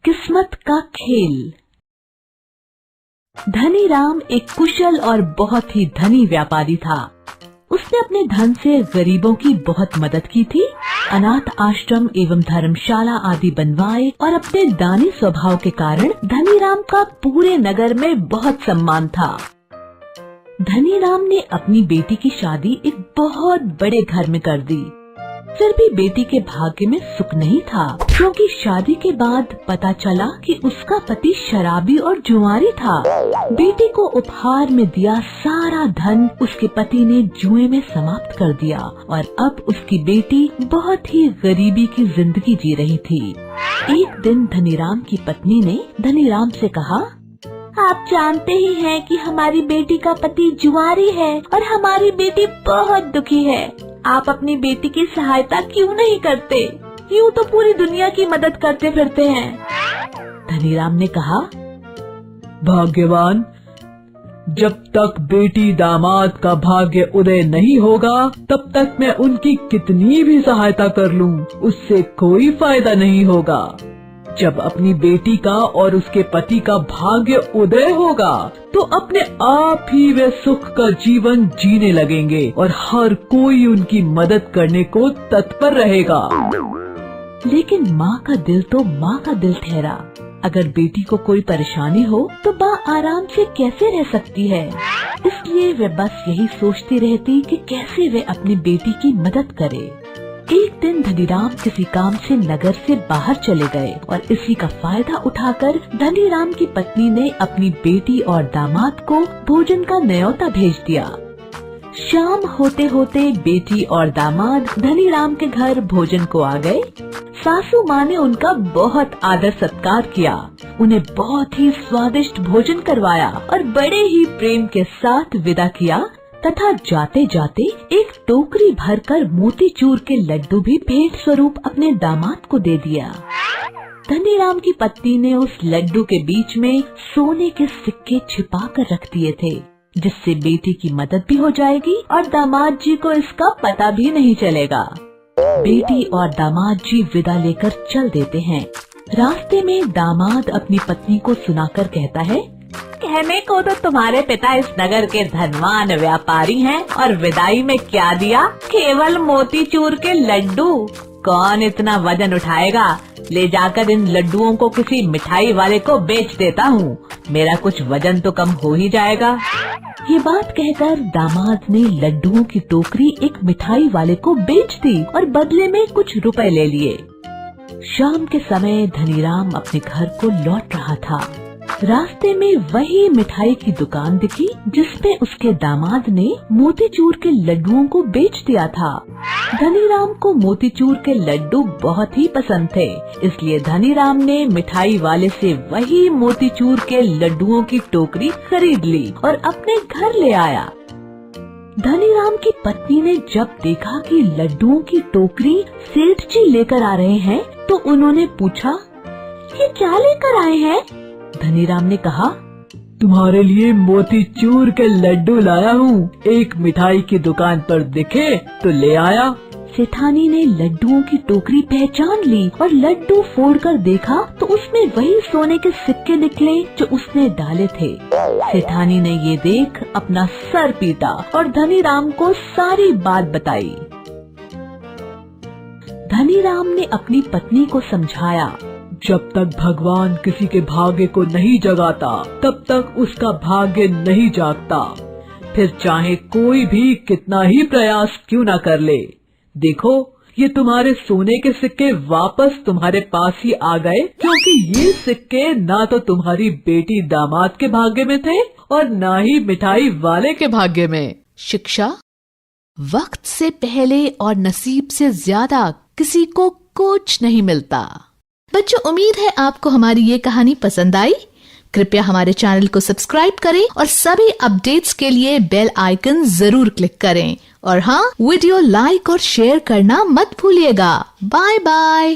किस्मत का खेल। धनीराम एक कुशल और बहुत ही धनी व्यापारी था। उसने अपने धन से गरीबों की बहुत मदद की थी, अनाथ आश्रम एवं धर्मशाला आदि बनवाए और अपने दानी स्वभाव के कारण धनीराम का पूरे नगर में बहुत सम्मान था। धनीराम ने अपनी बेटी की शादी एक बहुत बड़े घर में कर दी। फिर भी बेटी के भाग्य में सुख नहीं था, क्योंकि शादी के बाद पता चला कि उसका पति शराबी और जुआरी था। बेटी को उपहार में दिया सारा धन उसके पति ने जुए में समाप्त कर दिया और अब उसकी बेटी बहुत ही गरीबी की जिंदगी जी रही थी। एक दिन धनीराम की पत्नी ने धनीराम से कहा, आप जानते ही हैं कि हमारी बेटी का पति जुआरी है और हमारी बेटी बहुत दुखी है। आप अपनी बेटी की सहायता क्यों नहीं करते? यूँ तो पूरी दुनिया की मदद करते फिरते हैं। धनीराम ने कहा, भाग्यवान, जब तक बेटी दामाद का भाग्य उदय नहीं होगा तब तक मैं उनकी कितनी भी सहायता कर लूं, उससे कोई फायदा नहीं होगा। जब अपनी बेटी का और उसके पति का भाग्य उदय होगा तो अपने आप ही वे सुख का जीवन जीने लगेंगे और हर कोई उनकी मदद करने को तत्पर रहेगा। लेकिन माँ का दिल तो माँ का दिल ठहरा। अगर बेटी को कोई परेशानी हो तो माँ आराम से कैसे रह सकती है? इसलिए वे बस यही सोचती रहती कि कैसे वे अपनी बेटी की मदद करे। एक दिन धनीराम किसी काम से नगर से बाहर चले गए और इसी का फायदा उठाकर धनीराम की पत्नी ने अपनी बेटी और दामाद को भोजन का न्योता भेज दिया। शाम होते होते बेटी और दामाद धनीराम के घर भोजन को आ गए। सासू माँ ने उनका बहुत आदर सत्कार किया, उन्हें बहुत ही स्वादिष्ट भोजन करवाया और बड़े ही प्रेम के साथ विदा किया तथा जाते जाते एक टोकरी भरकर मोतीचूर के लड्डू भी भेंट स्वरूप अपने दामाद को दे दिया। धनीराम की पत्नी ने उस लड्डू के बीच में सोने के सिक्के छिपा कर रख दिए थे, जिससे बेटी की मदद भी हो जाएगी और दामाद जी को इसका पता भी नहीं चलेगा। बेटी और दामाद जी विदा लेकर चल देते हैं। रास्ते में दामाद अपनी पत्नी को सुनाकर कहता है, कहने को तो तुम्हारे पिता इस नगर के धनवान व्यापारी हैं और विदाई में क्या दिया? केवल मोतीचूर के लड्डू। कौन इतना वजन उठाएगा? ले जाकर इन लड्डुओं को किसी मिठाई वाले को बेच देता हूँ, मेरा कुछ वजन तो कम हो ही जाएगा। ये बात कहकर दामाद ने लड्डुओं की टोकरी एक मिठाई वाले को बेच दी और बदले में कुछ रुपए ले लिए। शाम के समय धनीराम अपने घर को लौट रहा था। रास्ते में वही मिठाई की दुकान दिखी जिसपे उसके दामाद ने मोतीचूर के लड्डुओं को बेच दिया था। धनीराम को मोतीचूर के लड्डू बहुत ही पसंद थे, इसलिए धनीराम ने मिठाई वाले से वही मोतीचूर के लड्डुओं की टोकरी खरीद ली और अपने घर ले आया। धनीराम की पत्नी ने जब देखा कि लड्डुओं की टोकरी सेठ जी लेकर आ रहे हैं तो उन्होंने पूछा, ये क्या लेकर आए हैं? धनीराम ने कहा, तुम्हारे लिए मोतीचूर के लड्डू लाया हूँ, एक मिठाई की दुकान पर दिखे तो ले आया। सेठानी ने लड्डुओं की टोकरी पहचान ली और लड्डू फोड़कर देखा तो उसमें वही सोने के सिक्के निकले जो उसने डाले थे। सेठानी ने ये देख अपना सर पीटा और धनीराम को सारी बात बताई। धनीराम ने अपनी पत्नी को समझाया, जब तक भगवान किसी के भाग्य को नहीं जगाता तब तक उसका भाग्य नहीं जागता, फिर चाहे कोई भी कितना ही प्रयास क्यों न कर ले। देखो, ये तुम्हारे सोने के सिक्के वापस तुम्हारे पास ही आ गए, क्योंकि ये सिक्के ना तो तुम्हारी बेटी दामाद के भाग्य में थे और ना ही मिठाई वाले के भाग्य में। शिक्षा: वक्त से पहले और नसीब से ज्यादा किसी को कुछ नहीं मिलता। बच्चों, उम्मीद है आपको हमारी ये कहानी पसंद आई। कृपया हमारे चैनल को सब्सक्राइब करें और सभी अपडेट्स के लिए बेल आइकन जरूर क्लिक करें। और हाँ, वीडियो लाइक और शेयर करना मत भूलिएगा। Bye bye.